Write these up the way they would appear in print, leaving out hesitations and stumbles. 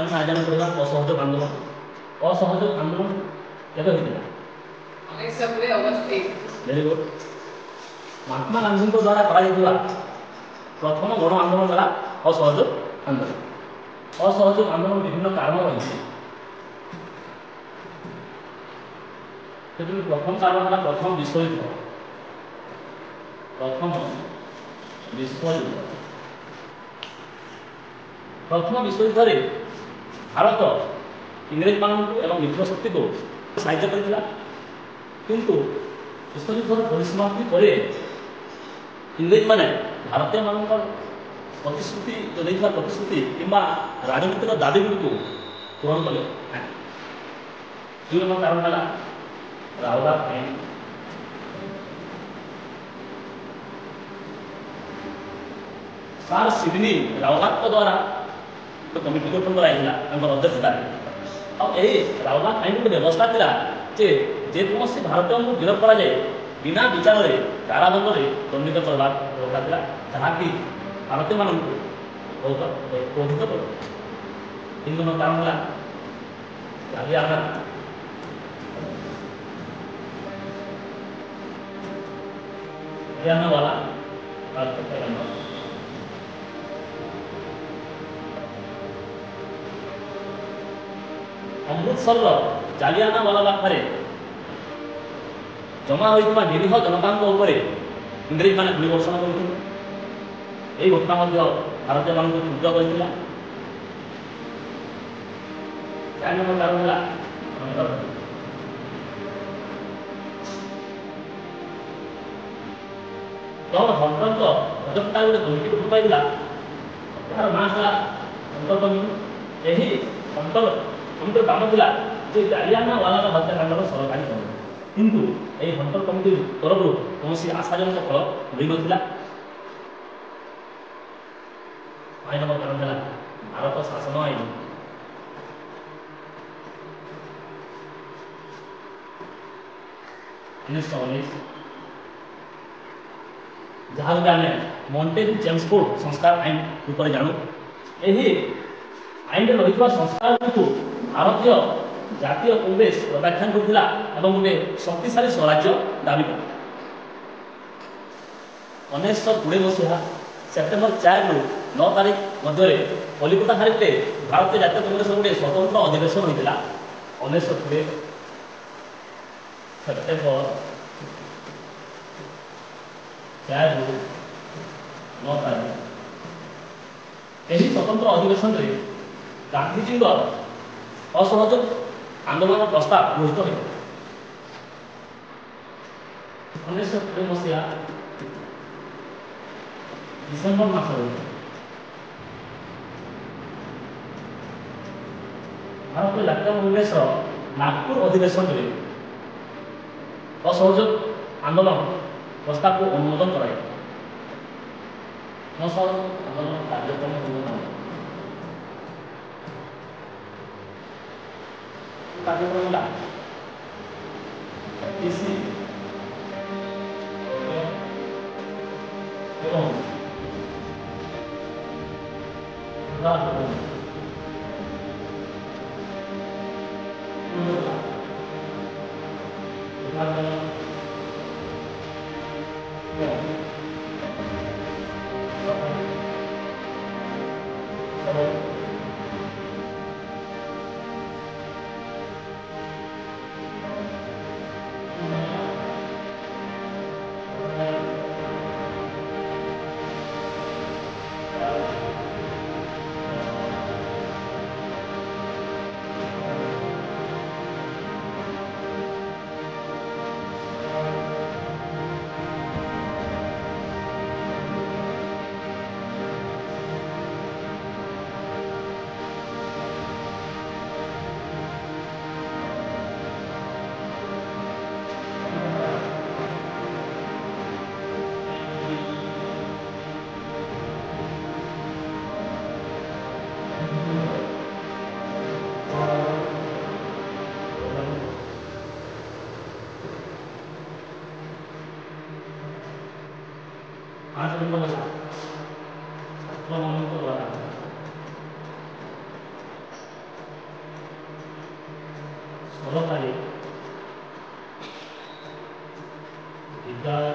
ଆମେ ଆଜି ଆମେ କରିବା ଅସହଯୋଗ ଆନ୍ଦୋଳନ। ଅସହଯୋଗ ଆନ୍ଦୋଳନ କେବେ ହୋଇଥିଲା? 1983। Very good. ମହାତ୍ମା ଗାନ୍ଧୀଙ୍କ ଦ୍ୱାରା କରାଯାଇଥିବା ପ୍ରଥମ ଗଣ ଆନ୍ଦୋଳନ ହେଲା ଅସହଯୋଗ ଆନ୍ଦୋଳନ। ଅସହଯୋଗ ଆନ୍ଦୋଳନ ବିଭିନ୍ନ କାରଣ ରହିଛି। ସେଥିରୁ ପ୍ରଥମ କାରଣ ହେଲା ପ୍ରଥମ ବିଶ୍ୱଯୁଦ୍ଧ। ପ୍ରଥମ ବିଶ୍ୱଯୁଦ୍ଧ। ପ୍ରଥମ ବିଶ୍ୱଯୁଦ୍ଧରେ ଭାରତ ଇଂରେଜମାନଙ୍କୁ ଏବଂ ମିତ୍ର ଶକ୍ତିକୁ ସାହାଯ୍ୟ କରିଥିଲା। କିନ୍ତୁ ବିଶ୍ୱଯୁଦ୍ଧର ପରିସମାପ୍ତି ପରେ ଇଂରେଜମାନେ ଭାରତୀୟମାନଙ୍କ ପ୍ରତିଶ୍ରୁତି ଦେଇଥିବା ପ୍ରତିଶ୍ରୁତି କିମ୍ବା ରାଜନୈତିକ ଦାବିଗୁଡ଼ିକୁ ପୂରଣ କଲେ ନାହିଁ। ଦୁଇ ନମ୍ବର କାରଣ ହେଲା ରାଓଲାଟ ଆଇନ। ସାର୍ ସିଡନୀ ରାଓଲାଟଙ୍କ ଦ୍ୱାରା ଗୋଟେ କମିଟି ଗଠନ କରାଯାଇଥିଲା ତାଙ୍କର ଅଧ୍ୟକ୍ଷତାରେ। ଆଉ ଏହି ରାଓଲାଟ ଆଇନ ଗୋଟେ ବ୍ୟବସ୍ଥା ଥିଲା ଯେ ଯେକୌଣସି ଭାରତୀୟଙ୍କୁ ଗିରଫ କରାଯାଏ ବିନା ବିଚାରରେ କାରାଦଣ୍ଡରେ ଦଣ୍ଡିତ କରିବା ବ୍ୟବସ୍ଥା ଥିଲା, ଯାହାକି ଭାରତୀୟମାନଙ୍କୁ ବହୁତ କ୍ରୋଧିତ କରେ। ତିନି ନମ୍ବର କାରଣ ହେଲା ଜାଲିଆନାୱାଲା ବାଗ ହତ୍ୟାକାଣ୍ଡ। ଅମୃତସରର ଜାଲିଆନାୱାଲା ବାଗରେ ଜମା ହୋଇଥିବା ନିରୀହ ଜନତାଙ୍କ ଉପରେ ଇଂରେଜମାନେ ଗୁଳି ବର୍ଷଣ କରିଥିଲେ। ଏହି ଘଟଣା ମଧ୍ୟ ଭାରତୀୟମାନଙ୍କୁ କ୍ଷୁବ୍ଧ କରିଥିଲା। ଚାରି ନମ୍ବର କାରଣ ହେଲା ଲର୍ଡ ହଣ୍ଟରଙ୍କ ଅଧ୍ୟକ୍ଷତାରେ ଗୋଟେ କମିଟି ଗଠନ ପାଇଥିଲା। ତାହାର ନାଁ ହେଲା ହଣ୍ଟର କମିଟି। ଏହି ହଣ୍ଟର କମିଟିର କାମ ଥିଲା ଯେ ଜାଲିଆନାୱାଲାବାଗ ହତ୍ୟାକାଣ୍ଡର ସରକାରୀ ତଦନ୍ତ। କିନ୍ତୁ ଏହି ହଣ୍ଟର କମିଟି ତରଫରୁ କୌଣସି ଆଶାଜନକ ଫଳ ମିଳିନଥିଲା। ପାଞ୍ଚ ନମ୍ବର କାରଣ ହେଲା ଭାରତ ଶାସନ ଆଇନ। ଯାହାକୁ ଆମେ ମଣ୍ଟେଗୁ ଚେମ୍ସଫୋର୍ଡ ସଂସ୍କାର ଆଇନ ରୂପରେ ଜାଣୁ। ଏହି ଆଇନରେ ରହିଥିବା ସଂସ୍କାରଗୁଡ଼ିକୁ ଭାରତୀୟ ଜାତୀୟ କଂଗ୍ରେସ ପ୍ରତ୍ୟାଖ୍ୟାନ କରିଥିଲା ଏବଂ ଗୋଟେ ଶକ୍ତିଶାଳୀ ସ୍ୱରାଜ୍ୟ ଦାବି କଲା। 1920 ମସିହା ସେପ୍ଟେମ୍ବର 4ରୁ 9 ତାରିଖ ମଧ୍ୟରେ କଲିକତାଠାରେ ଗୋଟେ ଭାରତୀୟ ଜାତୀୟ କଂଗ୍ରେସର ଗୋଟେ ସ୍ୱତନ୍ତ୍ର ଅଧିବେଶନ ହୋଇଥିଲା। 1920 ସେପ୍ଟେମ୍ବର 4ରୁ 9 ତାରିଖ। ଏହି ସ୍ୱତନ୍ତ୍ର ଅଧିବେଶନରେ ଗାନ୍ଧୀଜୀଙ୍କ ଅସହଯୋଗ ଆନ୍ଦୋଳନ ପ୍ରସ୍ତାବ ଗୃହୀତ ହୋଇଥିଲା। 1920 ମସିହା ଡିସେମ୍ବର ମାସରେ ଭାରତୀୟ ଜାତୀୟ କଂଗ୍ରେସର ନାଗପୁର ଅଧିବେଶନରେ ଅସହଯୋଗ ଆନ୍ଦୋଳନ ପ୍ରସ୍ତାବକୁ ଅନୁମୋଦନ କରାଯାଇଥିଲା। ଅସହଯୋଗ ଆନ୍ଦୋଳନ କାର୍ଯ୍ୟକ୍ରମ କାର୍ଯ୍ୟକ୍ରମ ହେଲା ଏବଂ ସରକାରୀ ବିଦ୍ୟାଳୟ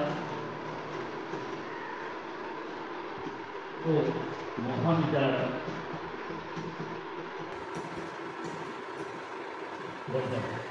ଓ ମହାବିଦ୍ୟାଳୟ ଗଠନ